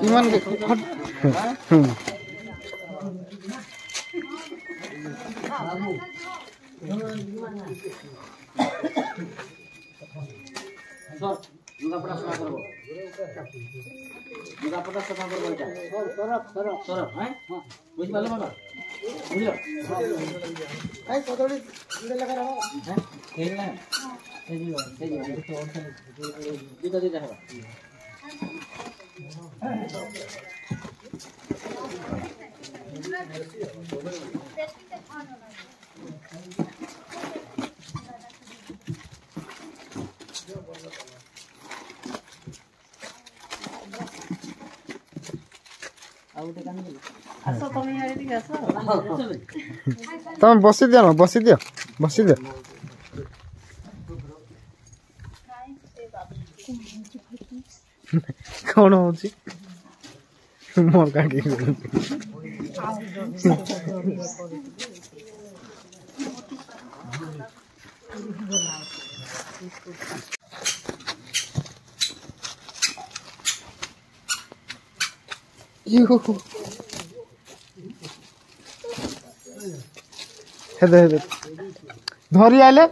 ইমান ତମେ ବସି ଦିଅ ନା ବସି ଦିଅ କଣ ହଉଛି ମୋର କାକି হেদে হেদে ধরি আইলে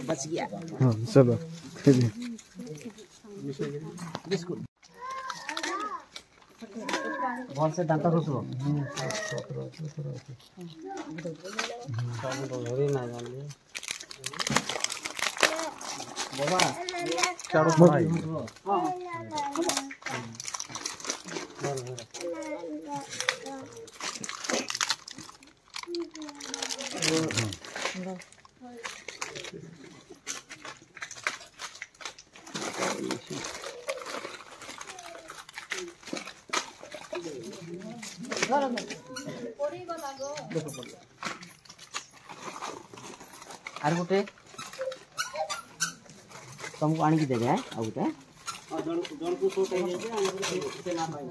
बच गया। हाँ चलो बिस्कुट बहुत से दांत रोसो बाबा चारों भाई आर गोटे तुमको आनी की देबे है आ गोटे जण को सो कहि दे हम ना पाए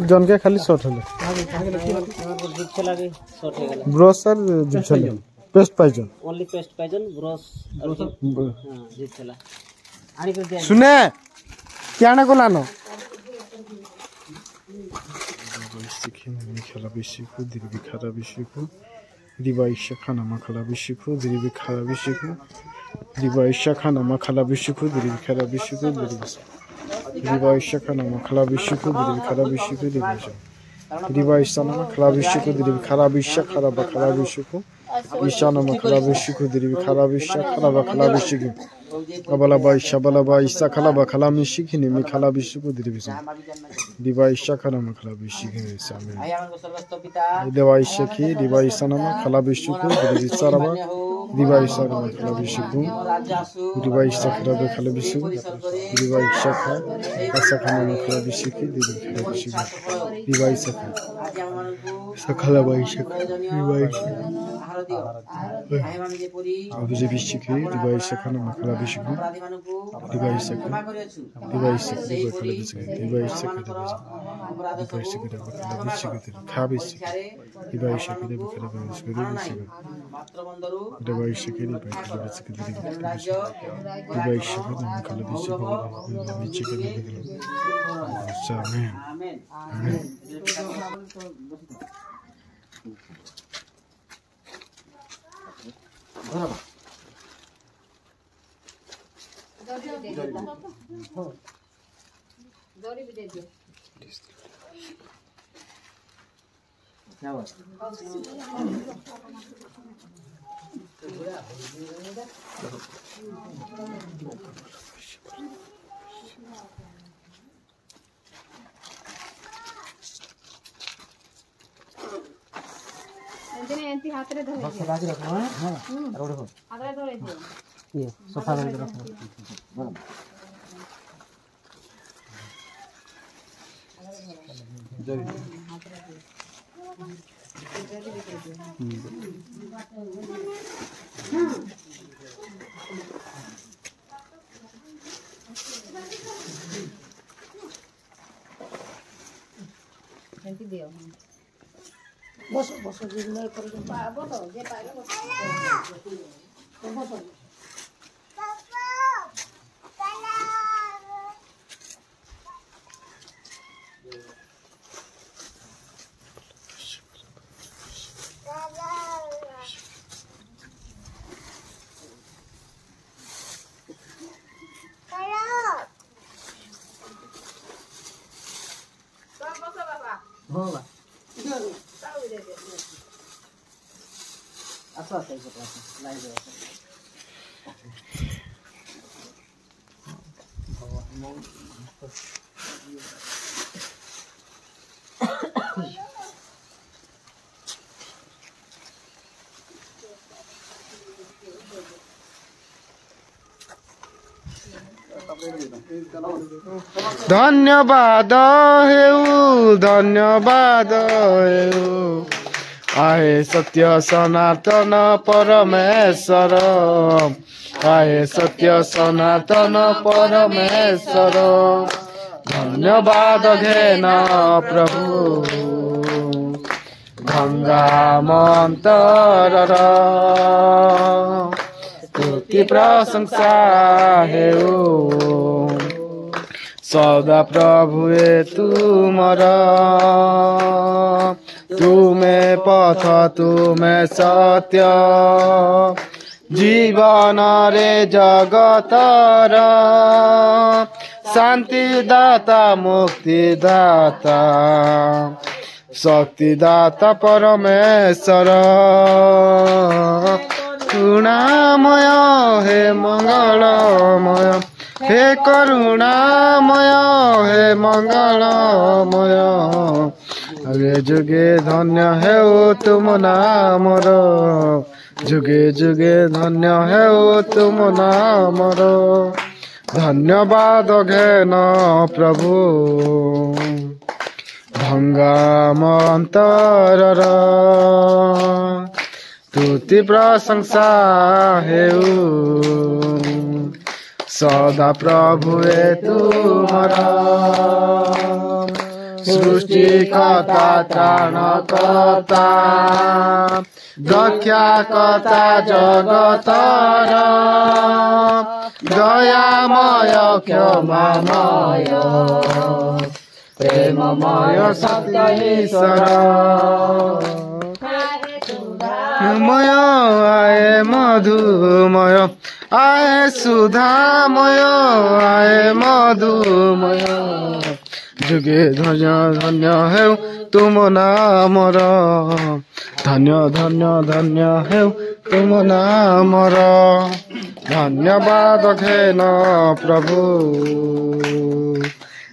जन के खाली शॉट होले ब्रश और जिपछले पेस्ट पाइजन ओनली पेस्ट पाइजन ब्रश और हां जिपछला आनी कर दे सुने क्याना को लानो सीखे में खला बिशिको दिबी खरा बिशिको दिबाइशा खाना मखला बिशिको दिबी खरा बिशिको दिबाइशा खाना मखला बिशिको दिबी खरा बिशिको दिबाइशा खाना मखला बिशिको दिबी खरा बिशिको दिबाइशा ना मखला बिशिको दिबी खरा बिशा खरा बखला बिशिको ईशाना मखला बिशिको दिबी खरा बिशा खरा बखला बिशिको अबला बाइशा खला बखला मिशिखिनि मिखला बिशिको दिबी दिबाइशा खाना मखला बिशिको सामे दिबाइशा की दिबाइशा ना मखला बिशिको दिबी सरबा दिबाइशा ना मखला बिशिको दिबाइशा खरा बखला बिशिको दिबाइशा खा ऐसा खाना मखला बिशिको दिबी खरा बिशिको दिबाइशा खा सकला बाइशा दिबाइशा अब जे बिशिको दिबाइशा खाना मखला बिशिको दिबाइशा खा दिबाइशा बखला बिशिको दिबाइशा खा दिबाइशा बखला बिशिको खा बिशिको दिबाइशा के बखला बिशिको दिबाइशा के बखला बिशिको दिबाइशा के मखला बिशिको बिशिको आमीन आमीन एंती हाथ रे धरे बस बाजी रखो हां रोड को हाथ रे धरे दियो ये सोफा में रखो जय एंती दियो बस बस जिले कर बस जे पाइले बस होगा अच्छा सही से लाइव है धन्यवाद हेउ धन्यवाद हेउ आए सत्य सनातन परमेश्वर आए सत्य सनातन परमेश्वर धन्यवाद घेन प्रभु गंगा मंतर स्तुति प्रशंसा हेउ सदा प्रभु तुमर तुमे पथ तुमे सत्य जीवन रे जगतर शांति दाता मुक्ति दाता शक्ति दाता परमेश्वर करुणामय हे मंगलमय हे करुणामय हे मंगलमय अगे जुगे धन्य हेउ तुम नामर जुगे जुगे धन्य हेउ तुम नामर धन्यवाद घेन प्रभु भंगा मंतर स्तुति प्रशंसा हेउ सदा प्रभु तुमरा सृष्टि कर्ता त्राणकर्ता रक्षा कर्ता जगतर दयामय क्षमामय प्रेममय सत्य ईश्वर मय आए मधुमय आए सुधामय आए मधुमय जुगे धन्य धन्य हेउ तुम नामर धन्य धन्य धन्य हेउ तुम नामर धन्यवाद घेन प्रभु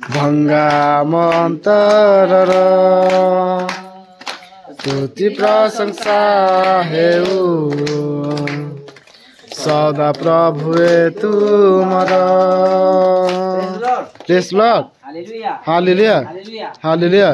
भंगा मंतर स्तुति प्रशंसा हेउ सदा प्रभु तुमरा praise Lord hallelujah hallelujah hallelujah hallelujah